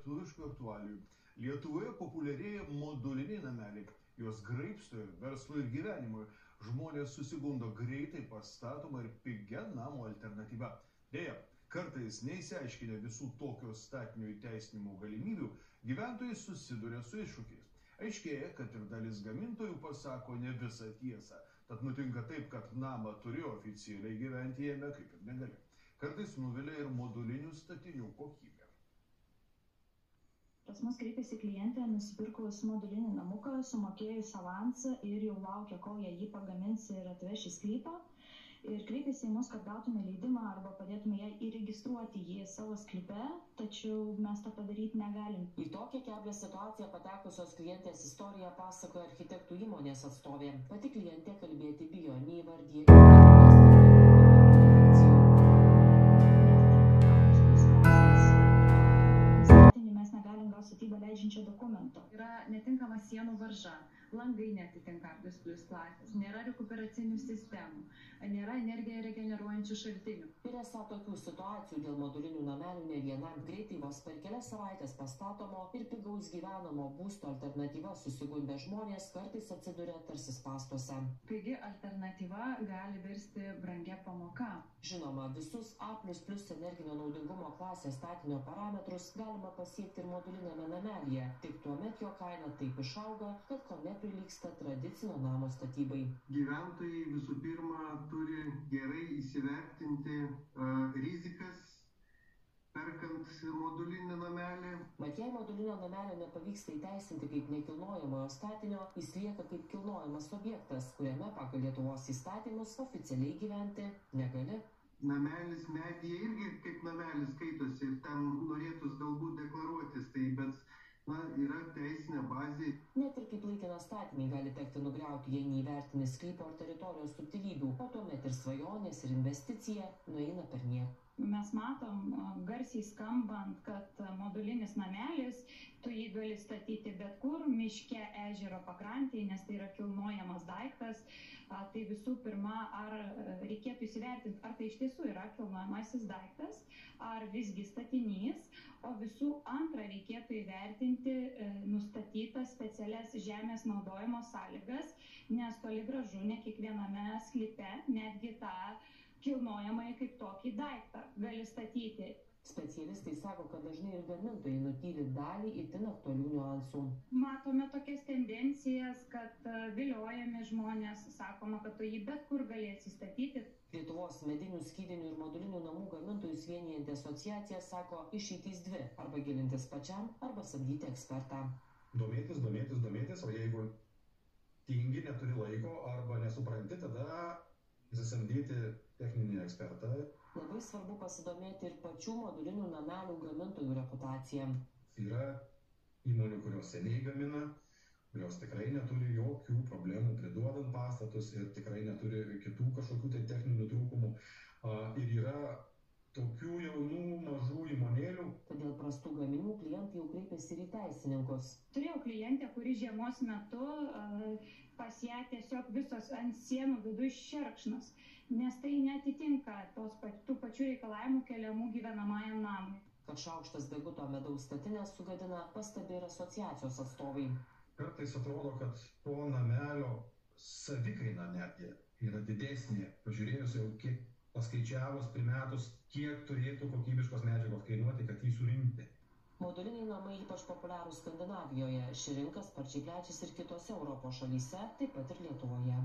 lietuviškų aktualijų. Lietuvoje populiarėja moduliniai nameliai. Juos graibsto ir verslui ir gyvenimui. Žmonės susigundo greitai pastatoma ir pigia namo alternatyva. Deja, kartais neįsiaiškinę visų tokio statinio įteisinimo galimybių, gyventojai susiduria su iššūkiais. Aiškėja, kad ir dalis gamintojų pasako ne visą tiesą. Tad nutinka taip, kad namą turi oficialiai gyventi jame, kaip ir negali. Kartais nuvilia ir modulinių statinių kokybė. Pas mus kreipėsi klientė, nusipirkus modulinį namuką, sumokėjus avansą ir jau laukia, kol jie jį pagamins ir atveš į sklypą. Ir kreipėsi į mus, kad gautume leidimą arba padėtume ją įregistruoti jį savo sklype, tačiau mes to padaryti negalim. Į tokią keblią situaciją patekusios klientės istoriją pasakoja architektų įmonės atstovė. Pati klientė kalbėti bijo, neįvardija. Statybą leidžiančio dokumento. Yra netinkama sienų varža, langai netitinka A++ klasės, nėra rekuperacinių sistemų, nėra energiją regeneruojančių šaltinių. Ir esą tokių situacijų dėl modulinių namelių ne viena. Greitai vos per kelias savaitės pastatomo ir pigaus gyvenamo būsto alternatyva susigundę žmonės kartais atsiduria tarsi spąstuose. Pigi alternatyva gali virsti brangia pamoka. Žinoma, visus A++ energinio naudingumo klasės statinio parametrus galima pasiekti ir modulinėme namelyje. Tik tuomet jo kaina taip išauga, kad kone prilygsta tradicinio namo statybai. Gyventojai visų pirma turi gerai įsivertinti rizikas, perkant modulinį namelį. Mat jei modulinio namelio nepavyksta įteisinti kaip nekilnojamojo statinio, jis lieka kaip kilnojamas objektas, kuriame pagal Lietuvos įstatymus oficialiai gyventi negali. Namelis medyje irgi kaip namelis skaitosi ir ten norėtus galbūt deklaruotis, bet yra teisinė bazė. Net ir kaip laikiną statinį gali tekti nugriauti, jei neįvertini sklypo ar teritorijos subtilybių, o tuomet ir svajonės ir investicija nueina perniek. Mes matom garsiai skambant, kad modulinis namelis, tu jį gali statyti bet kur, miške, ežero pakrantėje, nes tai yra kilnojamas daiktas. Tai visų pirma, ar reikėtų įsivertinti, ar tai iš tiesų yra kilnojamasis daiktas, ar visgi statinys, o visų antra reikėtų įvertinti nustatytas specialias žemės naudojimo sąlygas, nes toli gražu ne kiekviename sklype netgi tą kilnojamąjį kaip tokį daiktą gali statyti. Specialistai sako, kad dažnai ir gamintojai nutyli dalį itin aktualių niuansų. Matome tokias tendencijas, kad viliojami žmonės, sakoma, kad tu jį bet kur gali atsistatyti. Lietuvos medinių, skydinių ir modulinių namų gamintojus vienijanti asociacija sako, išeitys dvi – arba gilintis pačiam, arba samdyti ekspertą. Domėtis, o jeigu tingi, neturi laiko arba nesupranti, tada įsisamdyti techninį ekspertą. Labai svarbu pasidomėti ir pačių modulinių namelių gamintojų reputaciją. Yra įmonių, kurios seniai gamina, kurios tikrai neturi jokių problemų priduodant pastatus ir tikrai neturi kitų kažkokių tai techninių trūkumų. Ir yra tokių jaunų mažų įmonėlių. Todėl prastų gaminių klientai jau kreipėsi ir į teisininkus. Turėjau klientę, kuri žiemos metu pas ją tiesiog visos ant sienų viduj šerkšnas, nes tai neatitinka tų pačių reikalavimų keliamų gyvenamajam namui. Kad šaukštas deguto medaus statinės sugadina, pastebi ir asociacijos atstovai. Kartais atrodo, kad to namelio savikaina netgi yra didesnė, pažiūrėjus jau kiek paskaičiavus, primetus, kiek turėtų kokybiškos medžiagos kainuoti, kad jį surinkti. Moduliniai namai ypač populiarūs Skandinavijoje. Ši rinka sparčiai plečiasi ir kitose Europos šalyse, taip pat ir Lietuvoje.